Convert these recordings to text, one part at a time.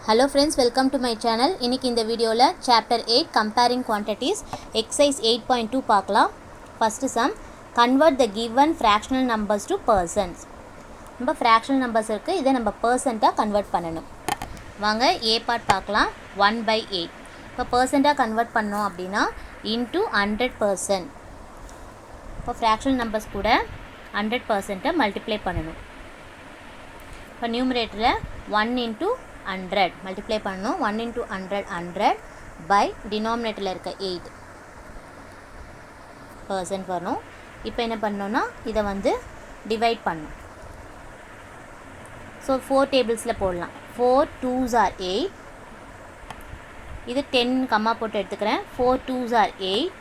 Hello friends, welcome to my channel. இன்னைக்கு இந்த வீடியோல chapter 8 comparing quantities exercise 8.2 பார்க்கலாம். First sum, convert the given fractional numbers to percents. நம்ம fractional numbers இருக்கு, இதை நம்ம percent-ஆ convert பண்ணணும். வாங்க A part பார்க்கலாம். 1/8. இப்போ percent-ஆ convert பண்ணோம் அப்படின்னா into 100%. இப்போ fractional numbers கூட 100%-ஐ multiply பண்ணணும். இப்போ numerator 1 into 100 multiply பண்ணணும். 1 into 100 100 by denominatorல இருக்க 8% வரும். இப்போ என்ன பண்ணணும்னா இதை வந்து divide பண்ணணும். ஸோ 4 டேபிள்ஸில் போடலாம். 4 2s are 8. இது 10 கம்மா போட்டு எடுத்துக்கிறேன். 4 2s are 8.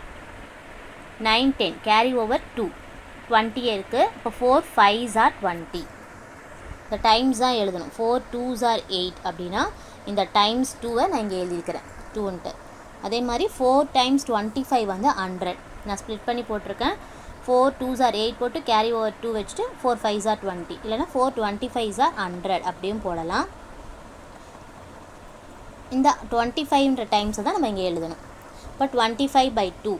9 10 carry over 2 20 இருக்குது. இப்போ 4 5s are 20. இந்த டைம்ஸ் தான் எழுதணும். 4 2s are 8 அப்படின்னா இந்த டைம்ஸ் 2-ஐ நான் இங்கே எழுதியிருக்கிறேன் 2ன்ட்டு. அதே மாதிரி 4 times 25 வந்து 100. நான் ஸ்ப்ளிட் பண்ணி போட்டிருக்கேன். 4 2s are 8 போட்டு கேரி ஓவர் 2 வச்சுட்டு 4 5s are 20 இல்லைனா 4 25s are 100 அப்படியும் போடலாம். இந்த 25ன்ற டைம்ஸை தான் நம்ம இங்கே எழுதணும். இப்போ 25/2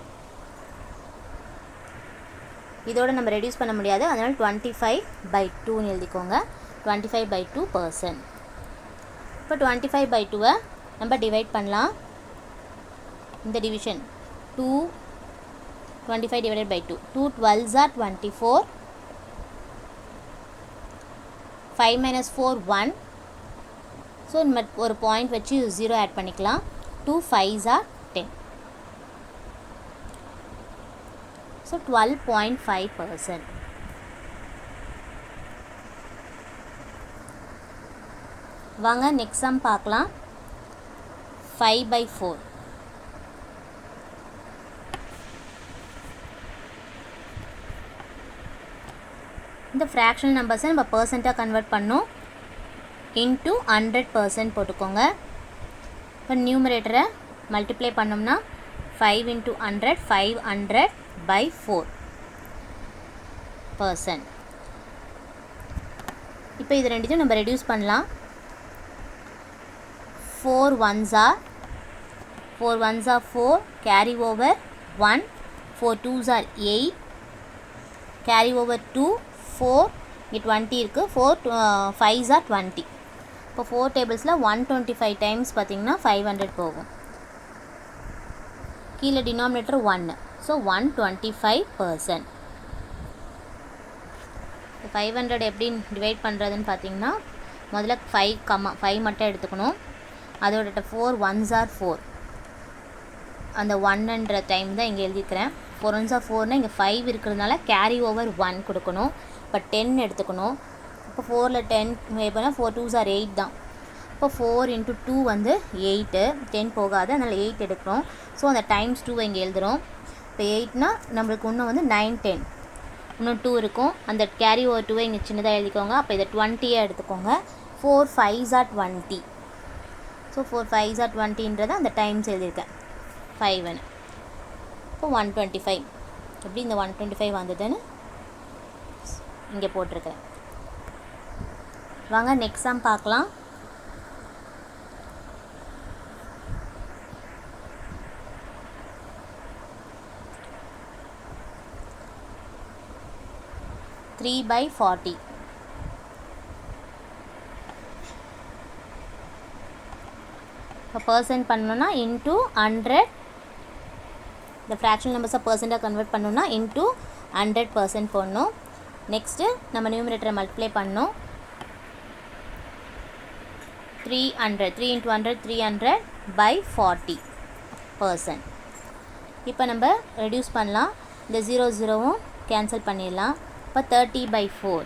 இதோட நம்ம ரெடியூஸ் பண்ண முடியாது, அதனால் 25/2ன்னு எழுதிக்கோங்க. 25/2%. இப்போ 25/2-ஐ நம்ம டிவைட் பண்ணலாம். இந்த division 2 25 divided by 2 2 12s are 24. 5 minus 4 1. So நம்ம ஒரு பாயிண்ட் வச்சு 0 ஆட் பண்ணிக்கலாம். 2 5s are 10. ஸோ 12.5%. வாங்க நெக்ஸ்ட் சம் பார்க்கலாம். 5/4. இந்த ஃப்ராக்ஷனல் நம்பர்ஸை நம்ம பர்சண்ட்டாக கன்வெர்ட் பண்ணோம். இன்ட்டு 100% போட்டுக்கோங்க. இப்போ நியூமரேட்டரை மல்டிப்ளை பண்ணோம்னா 5 into 100 500/4%. இப்போ இது ரெண்டுத்தையும் நம்ம ரெடியூஸ் பண்ணலாம். 4 1s are 4 carry over 1. 4 2s are 8 carry over 2 4 இங்கே 20 இருக்குது. 4 5s are 20. இப்போ 4 டேபிள்ஸில் 125 டைம்ஸ் பார்த்திங்கன்னா 500 போகும். கீழே டினாமினேட்டர் 1, ஸோ 125%. 500 எப்படி டிவைட் பண்ணுறதுன்னு பார்த்தீங்கன்னா முதல்ல 5 மட்டும் எடுத்துக்கணும். அதோட 4 1s are 4. அந்த 1ன்ற டைம் தான் இங்கே எழுதிக்கிறேன். 4 1s are 4னால் இங்கே 5 இருக்கிறதுனால கேரி ஓவர் 1 கொடுக்கணும். இப்போ 10 எடுத்துக்கணும். இப்போ 4ல் 10 எப்போனா 4 2s are 8 தான். இப்போ 4 into 2 வந்து 8. 10 போகாது, அதனால் 8 எடுக்கிறோம். ஸோ அந்த டைம்ஸ் 2 இங்கே எழுதுகிறோம். இப்போ 8னா நம்மளுக்கு இன்னும் வந்து 9 10 இன்னும் 2 இருக்கும். அந்த கேரி ஓவர் 2 இங்கே சின்னதாக எழுதிக்கோங்க. அப்போ இதை 20 எடுத்துக்கோங்க. 4 5s are 20. So 4 5s are 20ன்றதை அந்த டைம்ஸ் எழுதியிருக்கேன் 5ன்னு. இப்போ 125 எப்படி இந்த 125 வந்ததுன்னு இங்கே போட்டிருக்கேன். வாங்க நெக்ஸ்ட் சம் பார்க்கலாம். Three by 40. இப்போ பர்சன்ட் பண்ணணும்னா இன்ட்டு 100. இந்த ஃப்ராக்ஷனல் நம்பர்ஸை பர்சண்ட்டாக கன்வெர்ட் பண்ணணும்னா இன்ட்டு 100% போடணும். நெக்ஸ்ட்டு நம்ம நியூமரேட்டரை மல்டிப்ளை பண்ணணும். 300 3 into 100 300/40%. இப்போ நம்ம ரெடியூஸ் பண்ணலாம். இந்த 0 0வும் கேன்சல் பண்ணிடலாம். இப்போ 30/4.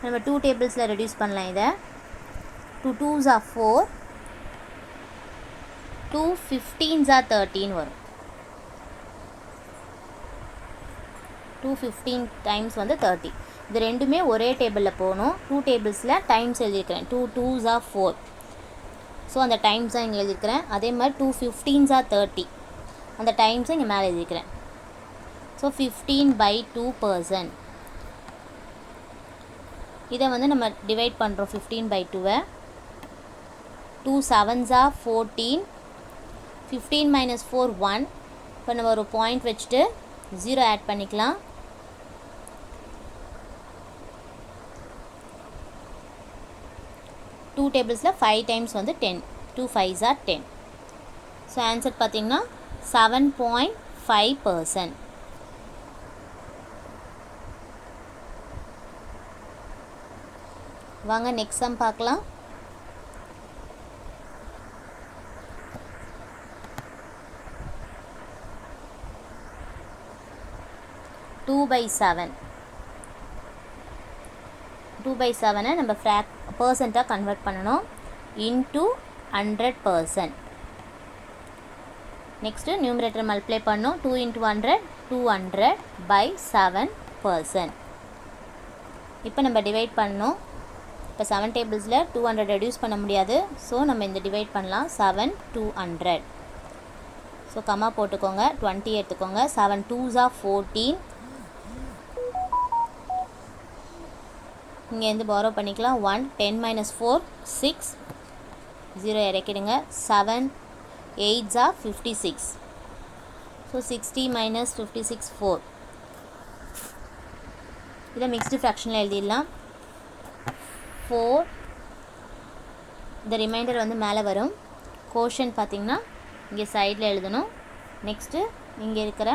நம்ம 2 டேபிள்ஸில் ரெடியூஸ் பண்ணலாம். இதை 2 2s are 4. 2 15s are 13 வரும். 2 15 டைம்ஸ் வந்து 30. இது ரெண்டுமே ஒரே டேபிளில் போகணும். 2 டேபிள்ஸில் டைம்ஸ் எழுதியிருக்கிறேன். 2 2s are 4. ஸோ அந்த டைம்ஸ் தான் இங்கே எழுதியிருக்கிறேன். அதே மாதிரி 2 15s are 30. அந்த டைம்ஸை இங்கே மேலே எழுதியிருக்கிறேன். ஸோ 15/2%. இதை வந்து நம்ம டிவைட் பண்ணுறோம் 15/2. 2 7s are 14. 15 minus 4 1. இப்போ நம்ம ஒரு பாயிண்ட் வச்சுட்டு 0 ஆட் பண்ணிக்கலாம். டூ டேபிள்ஸில் 5 டைம்ஸ் வந்து 10. 2 5s are 10. ஸோ ஆன்சர் பார்த்திங்கன்னா 7.5%. வாங்க நெக்ஸ்ட் சம் பார்க்கலாம். டூ பை செவனை நம்ம பர்சண்ட்டாக கன்வெர்ட் பண்ணணும். இன்ட்டு 100%. நெக்ஸ்ட்டு நியூமரேட்டர் மல்டிப்ளை பண்ணோம். 2 × 100 200/7%. இப்போ நம்ம டிவைட் பண்ணோம். இப்போ 7 டேபிள்ஸில் 200 ரெடியூஸ் பண்ண முடியாது. ஸோ நம்ம இந்த டிவைட் பண்ணலாம். 7 200. ஸோ கம்மா போட்டுக்கோங்க. 20 எடுத்துக்கோங்க. 7 2s are 14. இங்கேருந்து பாரோ பண்ணிக்கலாம். 1 10 minus 4 6. 0 இறக்கிடுங்க. 7 8s are 56. So 60 minus 56 4. இதை மிக்ஸ்டு ஃப்ராக்ஷனில் எழுதிடலாம். 4 இந்த ரிமைண்டர் வந்து மேலே வரும். கோஷன் பார்த்திங்கன்னா இங்கே சைடில் எழுதணும். நெக்ஸ்ட்டு இங்கே இருக்கிற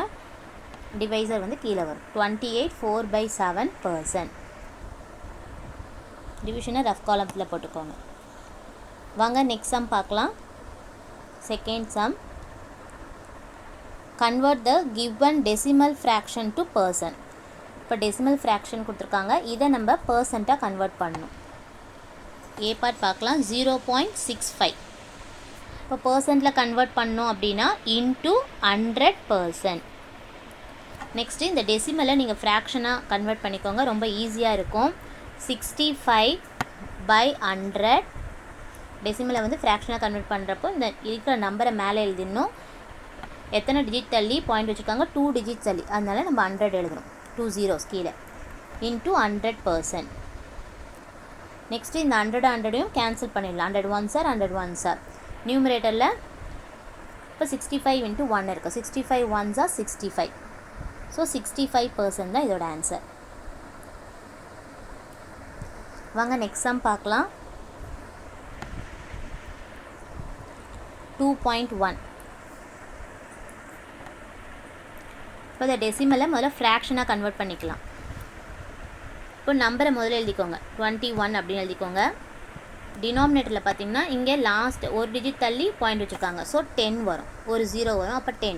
டிவைசர் வந்து கீழே வரும். 28 4/7%. டிவிஷனை ரஃப் காலத்தில் போட்டுக்கோங்க. வாங்க நெக்ஸ்ட் சம் பார்க்கலாம். Second some. Convert the given decimal fraction to person. இப்போ டெசிமல் ஃப்ராக்ஷன் கொடுத்துருக்காங்க. இதை நம்ம பர்சண்ட்டாக கன்வெர்ட் பண்ணணும். ஏ பார்ட் பார்க்கலாம். 0.65. இப்போ பர்சன்ட்டில் கன்வெர்ட் பண்ணோம் அப்படின்னா இன்ட்டு 100%. நெக்ஸ்ட்டு இந்த டெசிமலை நீங்கள் ஃப்ராக்ஷனாக கன்வெர்ட் பண்ணிக்கோங்க. ரொம்ப ஈஸியாக இருக்கும். 65/100. டெசிமலை வந்து ஃப்ராக்ஷனாக கன்வெர்ட் பண்ணுறப்போ இந்த இருக்கிற நம்பரை மேலே எழுதிடணும். எத்தனை டிஜிட் தள்ளி பாயிண்ட் வச்சுருக்காங்க? 2 டிஜிட் தள்ளி. அதனால நம்ம 100 எழுதணும். 2 zeros கீழே. இன்ட்டு 100%. நெக்ஸ்ட்டு இந்த 100 கேன்சல் பண்ணிடலாம். 100 1s are 100 1s are. நியூமரேட்டரில் இப்போ 65 × 1 இருக்குது. 65 1s are 65. ஸோ 65% தான் இதோட ஆன்சர். வாங்க நெக்ஸ்ட் சம் பார்க்கலாம். 2.1. இப்போ இந்த டெசிமலை முதல்ல ஃப்ராக்ஷனாக கன்வெர்ட் பண்ணிக்கலாம். இப்போ நம்பரை முதல்ல எழுதிக்கோங்க. 21 அப்படின்னு எழுதிக்கோங்க. டினாமினேட்டரில் பார்த்தீங்கன்னா இங்கே லாஸ்ட் ஒரு டிஜிட் தள்ளி பாயிண்ட் வச்சுருக்காங்க. ஸோ 10 வரும். ஒரு 0 வரும். அப்போ 10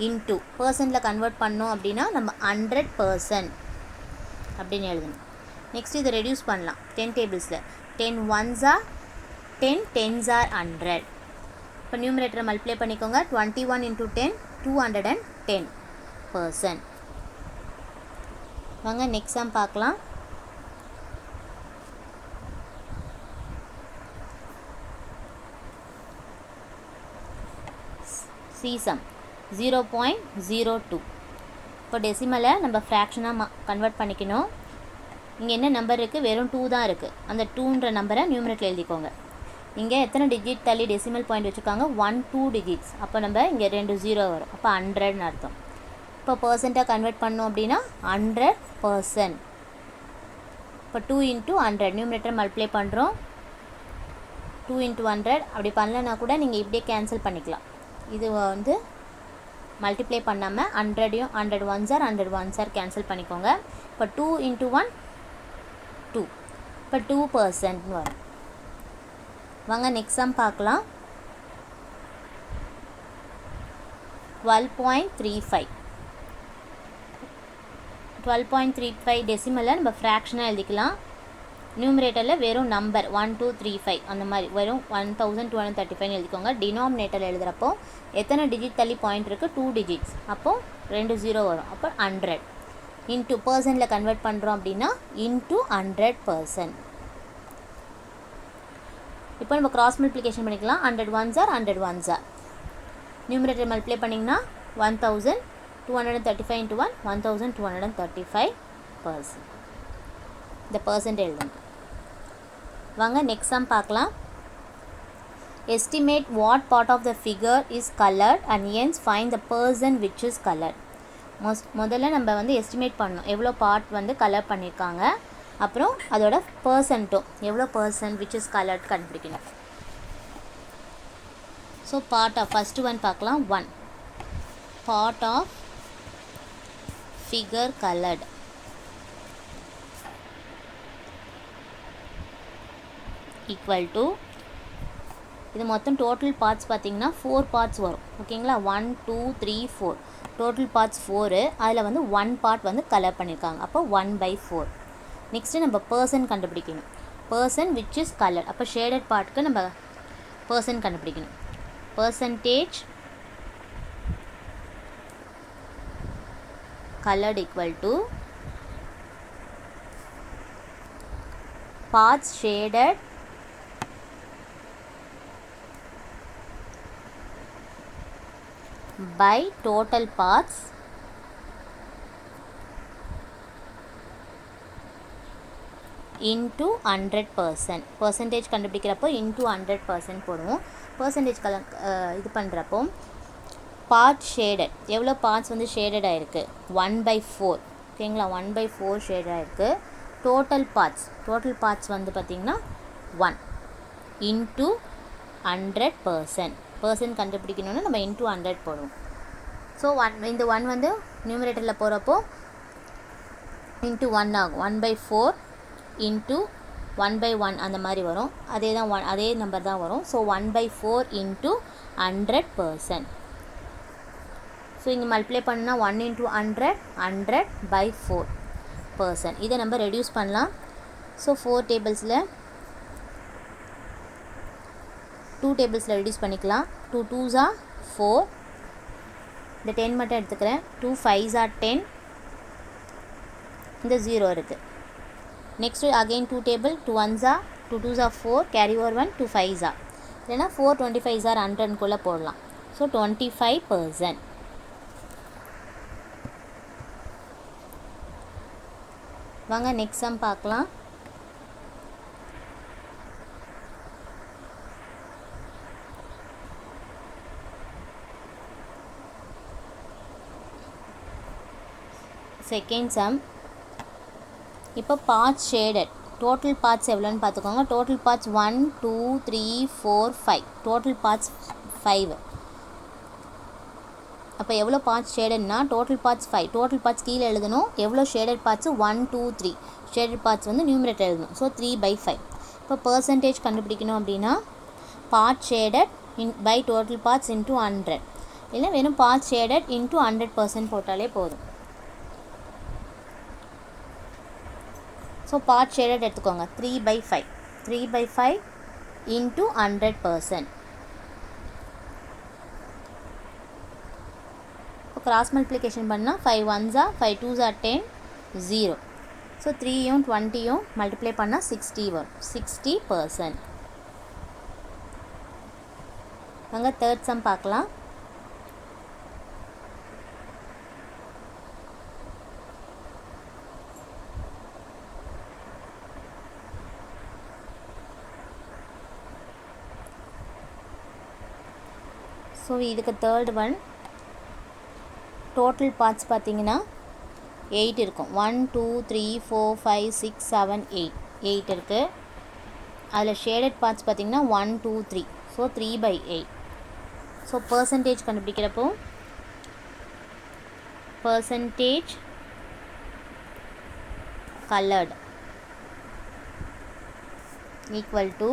இன்ட்டு பர்சன்ட்டில் கன்வெர்ட் பண்ணோம் அப்படின்னா நம்ம 100% அப்படின்னு எழுதணும். நெக்ஸ்ட் இதை ரெடியூஸ் பண்ணலாம். 10 டேபிள்ஸில் 10 1s are 10 10s are 100. இப்போ நியூமரேட்டரை மல்டிப்ளை பண்ணிக்கோங்க. 21 × 10 210%. வாங்க நெக்ஸ்ட் சம் பார்க்கலாம். C sum 0.02. இப்போ டெசிமலை நம்ம ஃப்ராக்ஷனாக கன்வெர்ட் பண்ணிக்கணும். இங்கே என்ன நம்பர் இருக்குது? வெறும் 2 தான் இருக்குது. அந்த 2ன்ற நம்பரை நியூமரேட்டரில் எழுதிக்கோங்க. இங்கே எத்தனை டிஜிட் தள்ளி டெசிமல் பாயிண்ட் வச்சுருக்காங்க? 1 2 டிஜிட்ஸ். அப்போ நம்ம இங்கே 2 0 வரும். அப்போ 100ன்னு அர்த்தம். இப்போ பர்சண்ட்டாக கன்வெர்ட் பண்ணோம் அப்படின்னா 100%. இப்போ 2 × 100 நியூமரேட்டர் மல்டிப்ளை பண்ணுறோம். 2 × 100 அப்படி பண்ணலன்னா கூட நீங்கள் இப்படியே கேன்சல் பண்ணிக்கலாம். இது வந்து மல்டிப்ளை பண்ணாமல் 100 100 1s are 100 1s are cancel பண்ணிக்கோங்க. இப்போ 2 × 1 2. இப்போ 2% வரும். வாங்க நெக்ஸ்ட் சம் பார்க்கலாம். 12.35. 12.35 டெசிமலை நம்ம ஃப்ராக்ஷனாக எழுதிக்கலாம். நியூமரேட்டரில் வெறும் நம்பர் 1 2 3 5 அந்த மாதிரி வெறும் 1235 எழுதிக்கோங்க. டினாமினேட்டரில் எழுதுகிறப்போ எத்தனை டிஜிட் தள்ளி பாயிண்ட் இருக்குது? 2 டிஜிட்ஸ். அப்போது 2 0 வரும். அப்போ 100 இன்ட்டு பர்சன்ட்டில் கன்வெர்ட் பண்ணுறோம் அப்படின்னா இன்ட்டு 100%. இப்போ நம்ம கிராஸ் மல்டிப்ளிகேஷன் பண்ணிக்கலாம். 100 1s are 100 1s are. Numerator multiply பண்ணிங்கன்னா 1235 × 1 1235%. இந்த பர்சன்ட் எழுதணும். வாங்க நெக்ஸ்ட் சம் பார்க்கலாம். Estimate what part of the figure is colored and hence find the person which is colored. முதல்ல நம்ம வந்து எஸ்டிமேட் பண்ணணும் எவ்வளோ பார்ட் வந்து கலர் பண்ணியிருக்காங்க, அப்புறம் அதோட பர்சன்ட்டும் எவ்வளோ பர்சன்ட் which is colored கண்டுபிடிக்கணும். So part of first one பார்க்கலாம். 1 part of figure colored equal to, இது மொத்தம் டோட்டல் பார்ட்ஸ் பார்த்திங்கன்னா 4 பார்ட்ஸ் வரும். ஓகேங்களா, 1 2 3 4 டோட்டல் பார்ட்ஸ் 4. அதில் வந்து 1 பார்ட் வந்து கலர் பண்ணியிருக்காங்க. அப்போ 1/4. நெக்ஸ்ட்டு நம்ம பர்சன் கண்டுபிடிக்கணும். Person which is colour. அப்போ ஷேடட் பார்ட்டுக்கு நம்ம பர்சன் கண்டுபிடிக்கணும். Percentage colored equal to parts shaded by total parts into 100%. Percentage கண்டுபிடிக்கிறப்போ into 100% போடுவோம். பர்சன்டேஜ் இது பண்ணுறப்போ பார்ட் ஷேடட் எவ்வளோ பார்ட்ஸ் வந்து ஷேடட் ஆகிருக்கு 1/4. ஓகேங்களா, 1/4 ஷேடட் ஆகிருக்கு. டோட்டல் பார்ட்ஸ் வந்து பார்த்திங்கன்னா 1 into 100%. பர்சன்ட் கண்டுபிடிக்கணும்னா நம்ம into 100 போடுவோம். ஸோ இந்த 1 வந்து நியூமரேட்டரில் போகிறப்போ into 1 ஆகும். 1/4 into 1/1 அந்த மாதிரி வரும். அதே நம்பர் தான் வரும். So 1/4 into 100%. ஸோ இங்கே மல்டிப்ளை பண்ணால் 1 into 100 100/4%. இதை நம்ம ரெடியூஸ் பண்ணலாம். ஸோ 4 டேபிள்ஸில் 2 டேபிள்ஸில் ரெடியூஸ் பண்ணிக்கலாம். 2 2s are 4. இந்த 10 மட்டும் எடுத்துக்கிறேன். 2 5s are 10. இந்த 0 இருக்குது. Next again 2 table 2 1s are 2 2s are 4 carry over 1 2 5s are இல்லைனா 4 25s are 100 போடலாம். ஸோ 25%. வாங்க நெக்ஸ்ட் சம் பார்க்கலாம். Second sum. இப்போ பார்ட்ஸ் ஷேடட் டோட்டல் பார்ட்ஸ் எவ்வளோன்னு பார்த்துக்கோங்க. Total parts 1 2 3 4 5 total parts 5. அப்போ எவ்வளோ பார்ட்ஸ் ஷேடட்னா டோட்டல் பார்ட்ஸ் 5. டோட்டல் பார்ட்ஸ் கீழே எழுதணும். எவ்வளோ ஷேடட் பார்ட்ஸு 1 2 3 ஷேடட் பார்ட்ஸ் வந்து நியூமரேட்டர் எழுதணும். ஸோ 3/5. இப்போ பர்சன்டேஜ் கண்டுபிடிக்கணும் அப்படின்னா part shaded by total parts into 100 இல்லை வெறும் பார்ட் ஷேடட் into 100% போட்டாலே போதும். ஸோ பார்ட் ஷேடட் எடுத்துக்கோங்க. 3/5 into 100%. இப்போ கிராஸ் மல்டிப்ளிகேஷன் பண்ணால் 5 1s are 5 2s are 10 0. So 3யும் 20யும் multiply பண்ணால் 60 வரும். 60%. அங்கே தேர்ட் சம் பார்க்கலாம். ஸோ இதுக்கு தேர்ட் ஒன் டோட்டல் பார்ட்ஸ் பார்த்திங்கன்னா 8 இருக்கும். 1 2 3 4 5 6 7 8 இருக்குது. அதில் ஷேடட் பார்ட்ஸ் பார்த்திங்கன்னா 1 2 3. ஸோ 3/8. ஸோ பர்சன்டேஜ் கண்டுபிடிக்கிறப்போ percentage colored equal to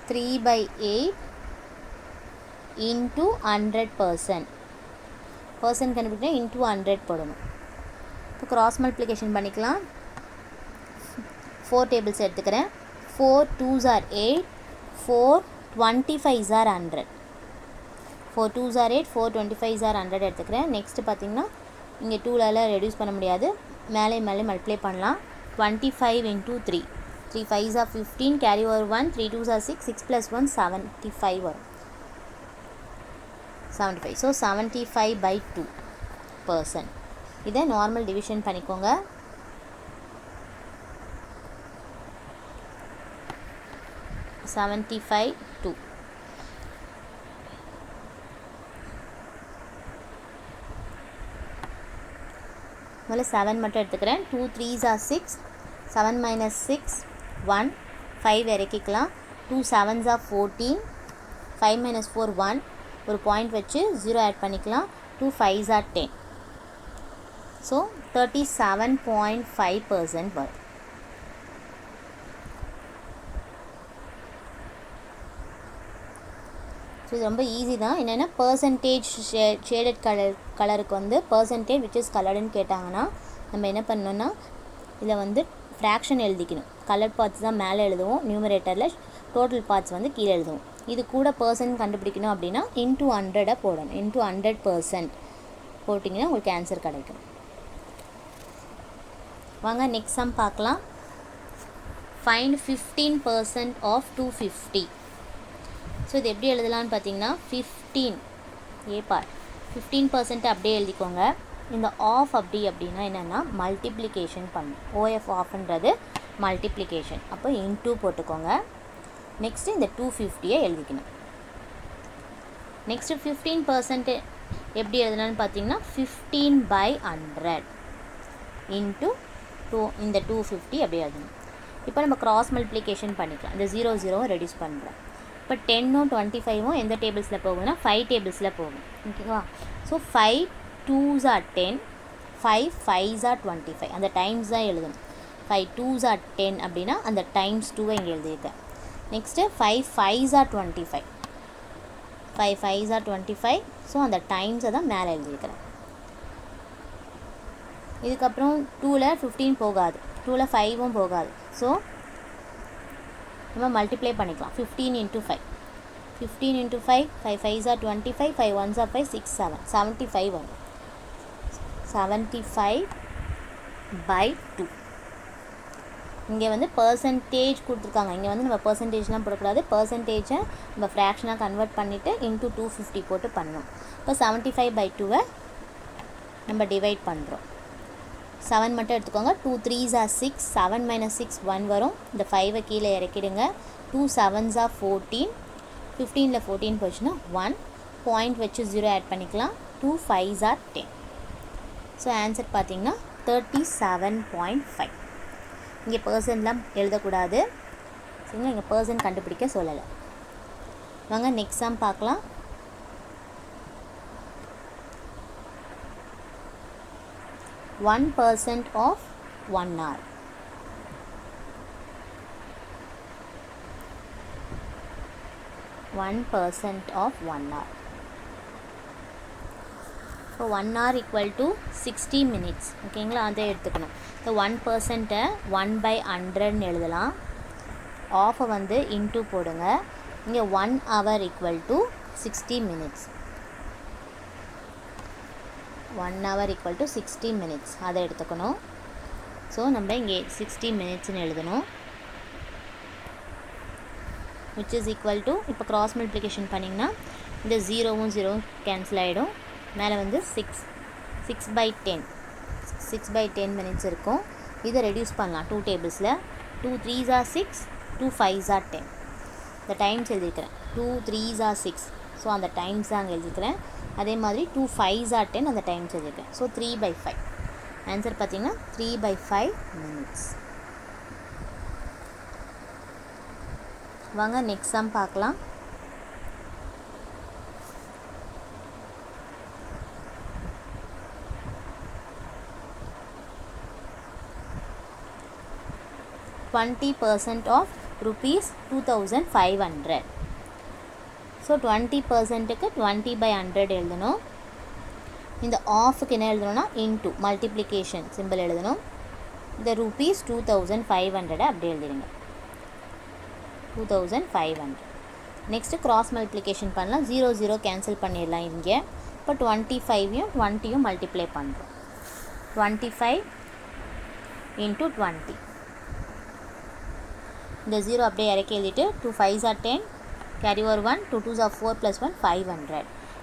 3/8 into 100%. Percent கண்டுபிடிக்கணும் into 100 போடணும். இப்போ கிராஸ் மல்டிப்ளிகேஷன் பண்ணிக்கலாம். 4 டேபிள்ஸ் எடுத்துக்கிறேன். 4 2s are 8 4 25s are 100. 4 2s are 8 4 25s are 100 எடுத்துக்கிறேன். நெக்ஸ்ட்டு பார்த்திங்கன்னா இங்கே 2லால் ரெடியூஸ் பண்ண முடியாது. மேலே மல்டிப்ளை பண்ணலாம். 25 into 3 3 5s are 15 carry over 1 3 2s are 6 6 + 1 75 வரும். 75. ஸோ 75/2%. இதை நார்மல் டிவிஷன் பண்ணிக்கோங்க. 75 2. முதல்ல 7 மட்டும் எடுத்துக்கிறேன். 2 3s are 6, 7 minus 6 1, 5 இறக்கிக்கலாம். 2 7s are 14, 5 minus 4 1, ஒரு பாயிண்ட் வச்சு 0 ஆட் பண்ணிக்கலாம். 2 5s are 10. ஸோ 37.5% வரும். ஸோ இது ரொம்ப ஈஸி தான். என்னென்னா பர்சன்டேஜ் ஷேடட் கலருக்கு வந்து பர்சன்டேஜ் விச் இஸ் கலர்டுன்னு கேட்டாங்கன்னா நம்ம என்ன பண்ணணும்னா இதில் வந்து ஃப்ராக்ஷன் எழுதிக்கணும். கலர் பார்ட்ஸ் தான் மேலே எழுதுவோம், நியூமரேட்டரில் டோட்டல் பார்ட்ஸ் வந்து கீழே எழுதுவோம். இது கூட பர்சன்ட் கண்டுபிடிக்கணும் அப்படின்னா இன்ட்டு 100 போடணும். இன்ட்டு 100% போட்டிங்கன்னா உங்களுக்கு ஆன்சர் கிடைக்கும். வாங்க நெக்ஸ்ட் சம் பார்க்கலாம். Find 15% of 250. ஸோ இது எப்படி எழுதலான்னு பார்த்தீங்கன்னா 15 பார்ட் 15% அப்படியே எழுதிக்கோங்க. இந்த ஆஃப் அப்படின்னா என்னென்னா மல்டிப்ளிகேஷன் பண்ணும். ஓஎஃப் ஆஃப்ன்றது மல்டிப்ளிகேஷன். அப்போ இன்டூ போட்டுக்கோங்க. நெக்ஸ்ட்டு இந்த 250 எழுதிக்கணும். நெக்ஸ்ட்டு 15% எப்படி எழுதலான்னு பார்த்தீங்கன்னா 15/100 இன்ட்டு 2 இந்த 250 அப்படியே எழுதணும். இப்போ நம்ம கிராஸ் மல்டிப்ளிகேஷன் பண்ணிக்கலாம். இந்த 0 0 ரெடியூஸ் பண்ணுறோம். இப்போ 10 25 எந்த டேபிள்ஸில் போகும்னா 5 டேபிள்ஸில் போகும். ஓகேவா? So 5 2s are 10, 5 5s are 25. அந்த டைம்ஸ் தான் எழுதணும். 5 2s are 10 அப்படின்னா அந்த டைம்ஸ் 2 இங்கே எழுதியிருக்கேன். Next 5 5s are 25, 5 5s are 25. So அந்த டைம்ஸை தான் மேலே எழுதியிருக்கிறேன். இதுக்கப்புறம் 2ல் 15 போகாது, 2ல் 5ம் போகாது. ஸோ நம்ம மல்டிப்ளை பண்ணிக்கலாம். 15 × 5, 15 × 5, 5 5s are 25, 5 1s are 5, 6 7, 75 வரும். 75/2. இங்கே வந்து பர்சன்டேஜ் கொடுத்துருக்காங்க. இங்கே வந்து நம்ம பர்சன்டேஜ்லாம் போடக்கூடாது. பர்சன்டேஜை நம்ம ஃப்ராக்ஷனாக கன்வெர்ட் பண்ணிவிட்டு இன்ட்டு 250 போட்டு பண்ணணும். இப்போ 75/2 நம்ம டிவைட் பண்ணுறோம். 7 மட்டும் எடுத்துக்கோங்க. 2 3s are 6, 7 minus 6 1 வரும். இந்த 5 கீழே இறக்கிடுங்க. 2 7s are 14, 15ல் 14 போச்சுன்னா 1, பாயிண்ட் வச்சு 0 ஆட் பண்ணிக்கலாம். 2 5s are 10. ஸோ ஆன்சர் பார்த்தீங்கன்னா 37.5. இங்கே பர்சன்ட்லாம் எழுதக்கூடாது. சரிங்களா? இங்கே பர்சன்ட் கண்டுபிடிக்க சொல்லலை. வாங்க நெக்ஸ்ட் சம் பார்க்கலாம். 1% of 1 hour. of 1 hour. So 1 hour equal to 60 minutes. ஓகேங்களா? அதை எடுத்துக்கணும். ஸோ 1% 1/100 எழுதலாம். ஆஃபை வந்து இன்டூ போடுங்க. இங்கே 1 hour equal to 60 minutes. 1 hour equal to 60 minutes. அதை எடுத்துக்கணும். ஸோ நம்ம இங்கே 60 minutesன்னு எழுதணும். which is equal to இப்போ கிராஸ் மல்டிப்ளிகேஷன் பண்ணிங்கன்னா இந்த 0வும் 0வும் கேன்சல் ஆகிடும். மேலே வந்து 6/10 6/10 minutes இருக்கும். இதை ரெடியூஸ் பண்ணலாம் 2 டேபிள்ஸில். 2 3s are 6, 2 5s are 10. இந்த டைம்ஸ் எழுதிக்கிறேன். 2 3s are 6. ஸோ அந்த டைம்ஸ் தான் அங்கே எழுதிக்கிறேன். அதே மாதிரி 2 5s are 10 அந்த டைம்ஸ் எழுதிக்கிறேன். ஸோ 3/5. ஆன்சர் பார்த்தீங்கன்னா 3/5 minutes. வாங்க நெக்ஸ்ட் சம் பார்க்கலாம். %20 of rupees 2500. ஸோ 20%க்கு 20/100 எழுதணும். இந்த ஆஃபுக்கு என்ன எழுதணும்னா இன்டூ மல்டிப்ளிகேஷன் சிம்பிள் எழுதணும். இந்த rupees 2500 அப்படி எழுதிடுங்க. 2500. நெக்ஸ்ட்டு கிராஸ் மல்டிப்ளிகேஷன் பண்ணலாம். 0 0 கேன்சல் பண்ணிடலாம் இங்கே. இப்போ 25யும் 20யும் மல்டிப்ளை பண்ணுறோம். 25 × 20. இந்த 0 அப்படியே இறக்கி எழுதிட்டு 2 5s are 10, carry over 1, 2 2s are 4 + 1 500.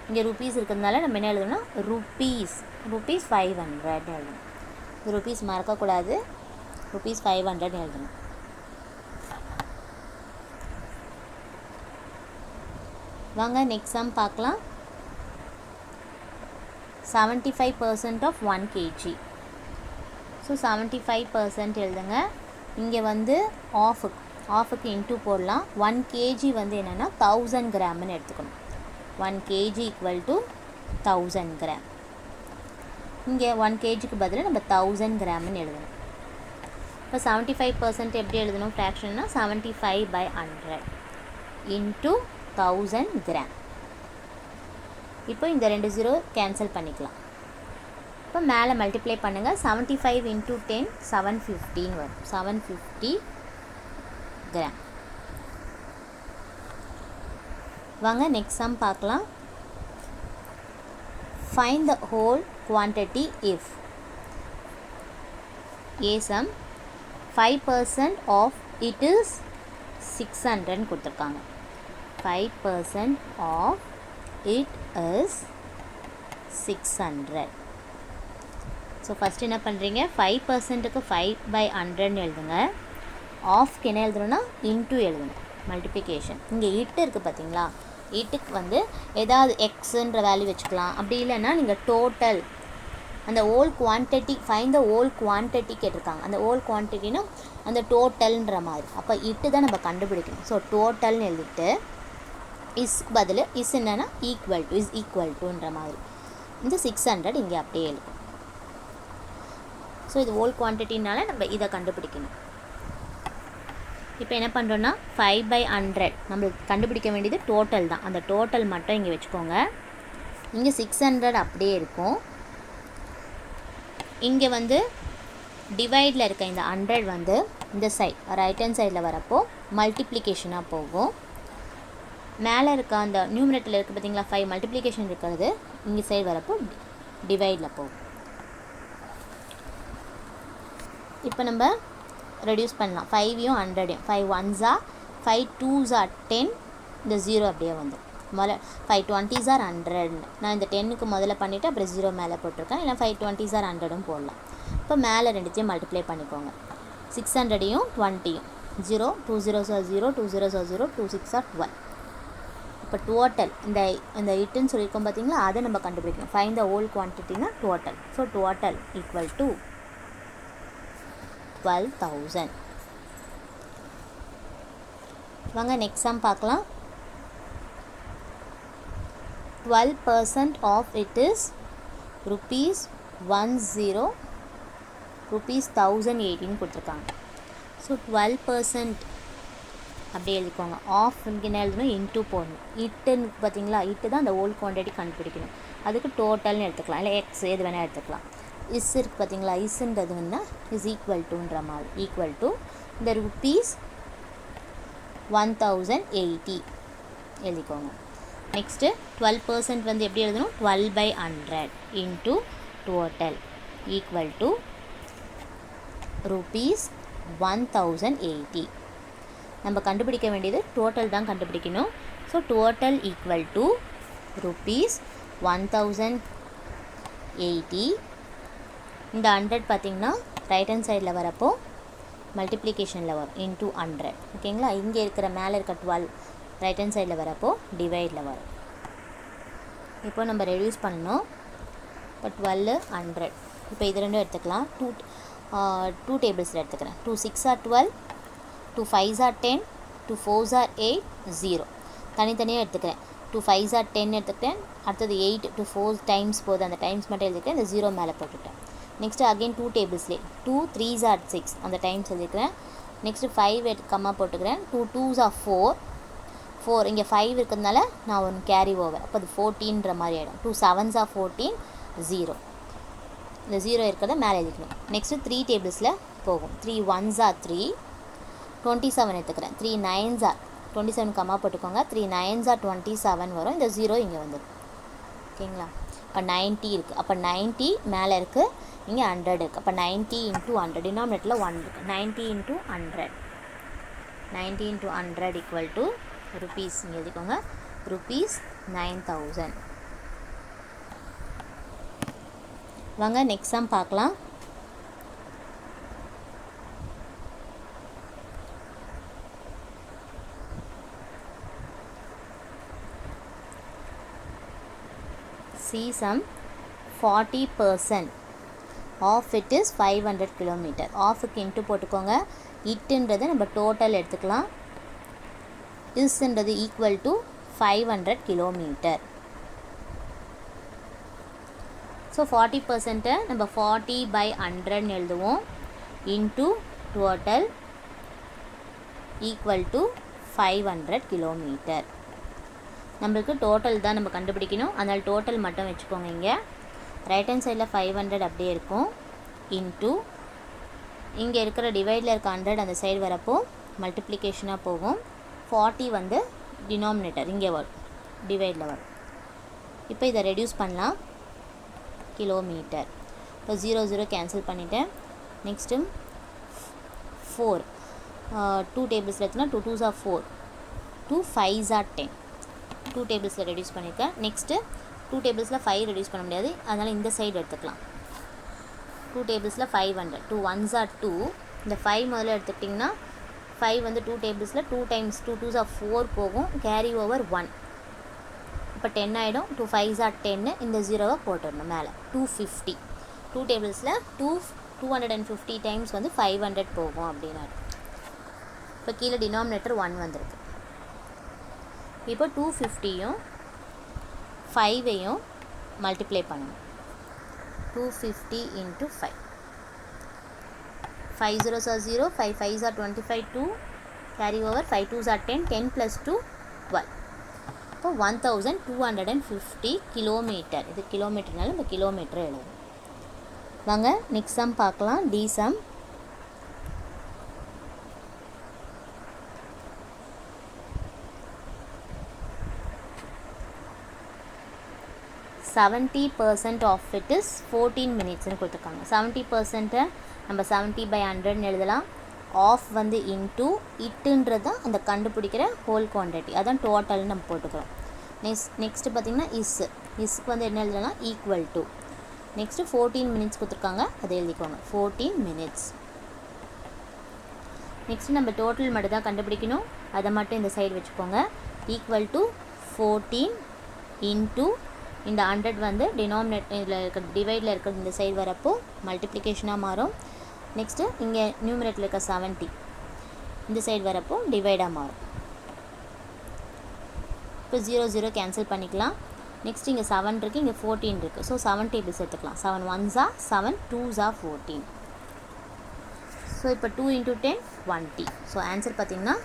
இங்கே ருபீஸ் இருக்கிறதுனால நம்ம என்ன எழுதணும்னா rupees 500 எழுதணும். ருபீஸ் மறக்கக்கூடாது. rupees 500 எழுதணும். வாங்க நெக்ஸ்ட் சம் பார்க்கலாம். 75% of 1 kg. ஸோ 75% எழுதுங்க. இங்கே வந்து ஆஃபுக்கு இன்ட்டு போடலாம். 1 kg வந்து என்னென்னா 1000 கிராம்னு எடுத்துக்கணும். 1 kg ஈக்குவல் டு 1000 கிராம். இங்கே 1 kgக்கு பதில் நம்ம 1000 கிராம்னு எழுதணும். இப்போ 75% எப்படி எழுதணும் ஃப்ராக்ஷன்னா 75/100 இன்ட்டு 1000 கிராம். இப்போ இந்த 2 0 கேன்சல் பண்ணிக்கலாம். இப்போ மேலே மல்டிப்ளை பண்ணுங்கள். 75 × 10 750 வரும். 750 கிராம். வாங்க நெக்ஸ்ட் சம் பார்க்கலாம். Find the whole quantity if a sum 5% of it is 600 கொடுத்துருக்காங்க. 5% of it is 600. So first என்ன பண்ணுறீங்க, 5%க்கு 5/100 எழுதுங்க. ஆஃப்க்கு என்ன எழுதணும்னா இன்ட்டு எழுதணும், மல்டிப்ளிகேஷன். இங்கே இட்டு இருக்குது பார்த்தீங்களா, இட்டுக்கு வந்து ஏதாவது எக்ஸுன்ற வேல்யூ வச்சுக்கலாம். அப்படி இல்லைன்னா நீங்கள் டோட்டல் அந்த whole quantity find the whole quantity கேட்டிருக்காங்க. அந்த ஓல் குவான்டிட்டினா அந்த டோட்டல்ன்ற மாதிரி. அப்போ இட்டு தான் நம்ம கண்டுபிடிக்கணும். ஸோ டோட்டல்னு எழுதிட்டு இஸ் பதில் இஸ் என்னென்னா ஈக்குவல் டு, இஸ் ஈக்குவல் டுன்ற மாதிரி இந்த 600 இங்கே அப்படியே எழுதும். ஸோ இது ஓல் குவான்டிட்டினால நம்ம இதை கண்டுபிடிக்கணும். இப்போ என்ன பண்ணுறோன்னா 5/100 நம்மளுக்கு கண்டுபிடிக்க வேண்டியது டோட்டல் தான். அந்த டோட்டல் மட்டும் இங்கே வச்சுக்கோங்க. இங்கே 600 அப்படியே இருக்கும். இங்கே வந்து டிவைடில் இருக்க இந்த 100 வந்து இந்த சைட் ரைட் ஹேண்ட் சைடில் வரப்போ மல்டிப்ளிகேஷனாக போகும். மேலே இருக்க அந்த நியூமரேட்டரில் இருக்குது பார்த்தீங்களா 5 மல்டிப்ளிகேஷன் இருக்கிறது இங்கே சைடு வரப்போ டிவைடில் போகும். இப்போ நம்ம ரெடியூஸ் பண்ணலாம். 5யும் 100யும் 5 1s are 5 2s are 10. இந்த 0 அப்படியே வந்துடும். முதல்ல 5 20s are 100. நான் இந்த 10க்கு முதல்ல பண்ணிவிட்டு அப்புறம் 0 மேலே போட்டிருக்கேன். இல்லை 5 20s are 100ம் போடலாம். இப்போ மேலே ரெண்டுத்தையும் மல்டிப்ளை பண்ணிக்கோங்க. 600யும் 20யும் 0 2 0s are 0 2 0s are 0 2 6 are 12. இப்போ டோட்டல் இந்த இட்டுன்னு சொல்லியிருக்கோம் பார்த்தீங்களா, அதை நம்ம கண்டுபிடிக்கணும். ஃபைண்ட் த ஹோல் குவான்டிட்டினா total. So total equal to 12,000. வாங்க நெக்ஸ்ட் சம் பார்க்கலாம். 12% of it is rupees 10 rupees 1018 கொடுத்துருக்காங்க. ஸோ 12% அப்படியே எழுதிக்கோங்க. ஆஃப் என்ன எழுதணும், இன்ட்டு போடணும். இட்டுன்னு பார்த்தீங்களா, இட்டு தான் அந்த ஹோல் குவான்டிட்டி கண்டுபிடிக்கணும். அதுக்கு டோட்டல்னு எடுத்துக்கலாம், இல்லை எக்ஸ் எது வேணால் எடுத்துக்கலாம். இஸ் இருக்குது பார்த்தீங்களா, இஸ்ன்றது வந்து இஸ் ஈக்குவல் டுன்ற மாதிரி ஈக்குவல் டு இந்த rupees 1080 எழுதிக்கோங்க. நெக்ஸ்ட்டு 12% வந்து எப்படி எழுதணும், 12/100 into total equal to rupees 1080. நம்ம கண்டுபிடிக்க வேண்டியது டோட்டல் தான் கண்டுபிடிக்கணும். So total equal to rupees 1080. இந்த 100 பார்த்திங்கன்னா ரைட் ஹேண்ட் சைடில் வரப்போ மல்டிப்ளிகேஷனில் வரும் இன்ட்டு 100. ஓகேங்களா. இங்கே இருக்கிற மேலே இருக்க 12 ரைட் ஹேண்ட் சைடில் வரப்போ டிவைடில் வரும். இப்போ நம்ம ரெடியூஸ் பண்ணணும். இப்போ 12 100. இப்போ இது ரெண்டும் எடுத்துக்கலாம். 2 டேபிள்ஸில் எடுத்துக்கிறேன். 2 6 are 12 2 5s are 10 2 4s are 8 0 தனித்தனியாக எடுத்துக்கிறேன். 2 5s are 10 எடுத்துக்கிட்டேன். அடுத்தது 8 2 4 டைம்ஸ் போகுது, அந்த டைம்ஸ் மட்டும் எடுத்துக்கிட்டேன். இந்த 0 மேலே போட்டுட்டேன். நெக்ஸ்ட்டு அகெயின் 2 டேபிள்ஸ்லேயே 2 3s are 6 அந்த டைம்ஸ் எழுதிக்கிறேன். நெக்ஸ்ட்டு 5 கம்மா போட்டுக்கிறேன். 2 2s are 4 இங்கே 5 இருக்கிறதுனால நான் ஒன்று கேரி ஓவர், அப்போ அது 14ன்ற மாதிரி ஆகிடும். 2 7s are 14 0 இந்த 0 இருக்கிறத மேலே எழுதிக்கணும். நெக்ஸ்ட்டு 3 டேபிள்ஸில் போகும். 3 1s are 3 27 எடுத்துக்கிறேன். 3 9s are 27 கம்மா போட்டுக்கோங்க. 3 9s are 27 வரும். இந்த 0 இங்கே வந்துடும். ஓகேங்களா. இப்போ 90 இருக்குது. அப்போ 90 மேலே இருக்குது, இங்கே 100 இருக்குது. அப்போ 90 × 100 டினாமினேட்டரில் 1 இருக்குது. 90 × 100 90 × 100 ஈக்குவல் டு rupees இங்கே எழுதிக்கோங்க rupees 9000. வாங்க நெக்ஸ்ட் சம் பார்க்கலாம். see some 40% of it is 500 kilometre. ஆஃபுக்கு இன்ட்டு போட்டுக்கோங்க. இட்டுன்றதை நம்ம டோட்டல் எடுத்துக்கலாம். இஸ்ன்றது ஈக்குவல் டு 500 கிலோமீட்டர். ஸோ 40% நம்ம 40/100 எழுதுவோம். Into total equal to 500 kilometre. நம்மளுக்கு டோட்டல் தான் நம்ம கண்டுபிடிக்கணும். அதனால் டோட்டல் மட்டும் வச்சுக்கோங்க. இங்கே ரைட் ஹேண்ட் சைடில் 500 அப்படியே இருக்கும். இன்ட்டு இங்கே இருக்கிற டிவைடில் இருக்க 100 அந்த சைடு வரப்போ மல்டிப்ளிகேஷனாக போகும். 40 வந்து டினாமினேட்டர் இங்கே வரும், டிவைடில் வரும். இப்போ இதை ரெடியூஸ் பண்ணலாம். கிலோமீட்டர். இப்போ 0 0 கேன்சல் பண்ணிவிட்டேன். நெக்ஸ்ட்டு 4 2 டேபிள்ஸில் எடுத்துனா 2 2s are 4, 2 5s are 10. 2 டேபிள்ஸில் ரெடியூஸ் பண்ணியிருக்கேன். நெக்ஸ்ட்டு 2 டேபிள்ஸில் 5 ரெடியூஸ் பண்ண முடியாது, அதனால் இந்த சைடு எடுத்துக்கலாம். 2 டேபிள்ஸில் 500, 2 1s are 2. இந்த 5 முதல்ல எடுத்துக்கிட்டிங்கன்னா 5 வந்து 2 டேபிள்ஸில் 2 times 2 2s are 4 போகும். Carry over 1. இப்போ 10 ஆகிடும். 2 5s are 10. இந்த 0வை போட்டுடணும் மேலே. 250. 2 டேபிள்ஸில் 250 டைம்ஸ் வந்து 500 போகும் அப்படின்னா. இப்போ கீழே டினாமினேட்டர் 1 வந்திருக்கு. இப்போ 250யும் 5ஐயும் மல்டிப்ளை பண்ணணும். 250 into 5. 5 zeros are 0, 5 5s are 25, 2 carry over, 5 2s are 10, 10 plus 2 12. இப்போ 1250 கிலோமீட்டர். இது கிலோமீட்டர்னால நம்ம கிலோமீட்டர் எழுதும். வாங்க நெக்ஸ்ட் சம் பார்க்கலாம். D sum. %70 of it is 14 மினிட்ஸ்னு கொடுத்துருக்காங்க. 70% நம்ம 70/100 எழுதலாம். ஆஃப் வந்து இன்ட்டு இட்டுன்றது தான் அந்த கண்டுபிடிக்கிற ஹோல் குவான்டிட்டி, அதான் டோட்டல்னு நம்ம போட்டுக்கிறோம். நெக்ஸ்ட்டு பார்த்திங்கன்னா இஸ்க்கு வந்து என்ன எழுதலாம், ஈக்குவல் டு. நெக்ஸ்ட்டு 14 மினிட்ஸ் கொடுத்துருக்காங்க, அதை எழுதிக்கோங்க. 14 மினிட்ஸ். நெக்ஸ்ட்டு நம்ம டோட்டல் மட்டும் தான் கண்டுபிடிக்கணும், அதை மட்டும் இந்த சைடு வச்சுக்கோங்க. ஈக்குவல் டு 14 இன்ட்டு இந்த 100 வந்து டினாமினேட்டரில் இருக்கிற டிவைடில் இருக்கிறது இந்த சைடு வரப்போ மல்டிப்ளிகேஷனாக மாறும். நெக்ஸ்ட்டு இங்கே நியூமரேட்டரில் இருக்க 70 இந்த சைடு வரப்போ டிவைடாக மாறும். இப்போ 0 0 கேன்சல் பண்ணிக்கலாம். நெக்ஸ்ட் இங்கே 7 இருக்குது, இங்கே 14 இருக்குது. ஸோ 7 டேபிள்ஸ் எடுத்துக்கலாம். 7 1s are 7, 2s are 14. So இப்போ 2 into 10 20. ஸோ ஆன்சர் பார்த்திங்கன்னா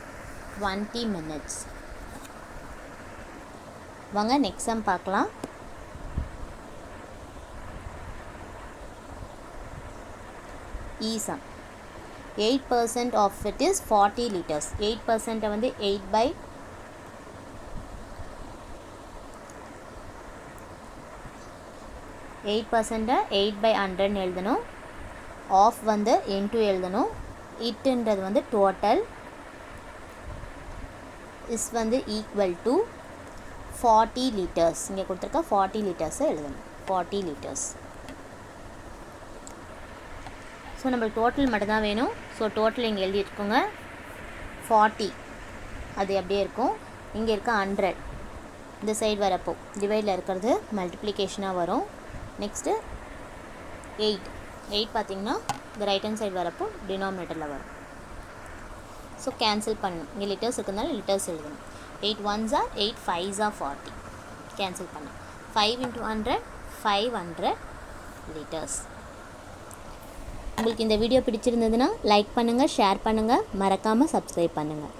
20 minutes. வாங்க நெக்ஸ்ட் சம் பார்க்கலாம். sum. 8% of it is 40 liters. 8% வந்து 8/100 எழுதணும். ஆஃப் வந்து into எழுதணும். இட்டுன்றது வந்து டோட்டல். இஸ் வந்து ஈக்குவல் டு 40 liters. இங்கே கொடுத்துருக்க 40 liters எழுதணும். 40 liters. ஸோ நம்மளுக்கு டோட்டல் மட்டும் தான் வேணும். ஸோ டோட்டல் இங்கே எழுதி வச்சுக்கோங்க. 40 அது அப்படியே இருக்கும். இங்கே இருக்க 100 இந்த சைடு வரப்போ டிவைடில் இருக்கிறது மல்டிப்ளிகேஷனாக வரும். நெக்ஸ்ட்டு 8 பார்த்திங்கன்னா இந்த ரைட் ஹேண்ட் சைடு வரப்போ டினாமினேட்டரில் வரும். ஸோ கேன்சல் பண்ணணும். இங்கே லிட்டர்ஸ் இருக்கிறதுனால லிட்டர்ஸ் எழுதணும். 8 1s are 8, 5s are 40. Cancel பண்ணணும். 5 into 100 500 liters. உங்களுக்கு இந்த வீடியோ பிடிச்சிருந்ததுன்னா லைக் பண்ணுங்கள், ஷேர் பண்ணுங்கள், மறக்காமல் சப்ஸ்கிரைப் பண்ணுங்கள்.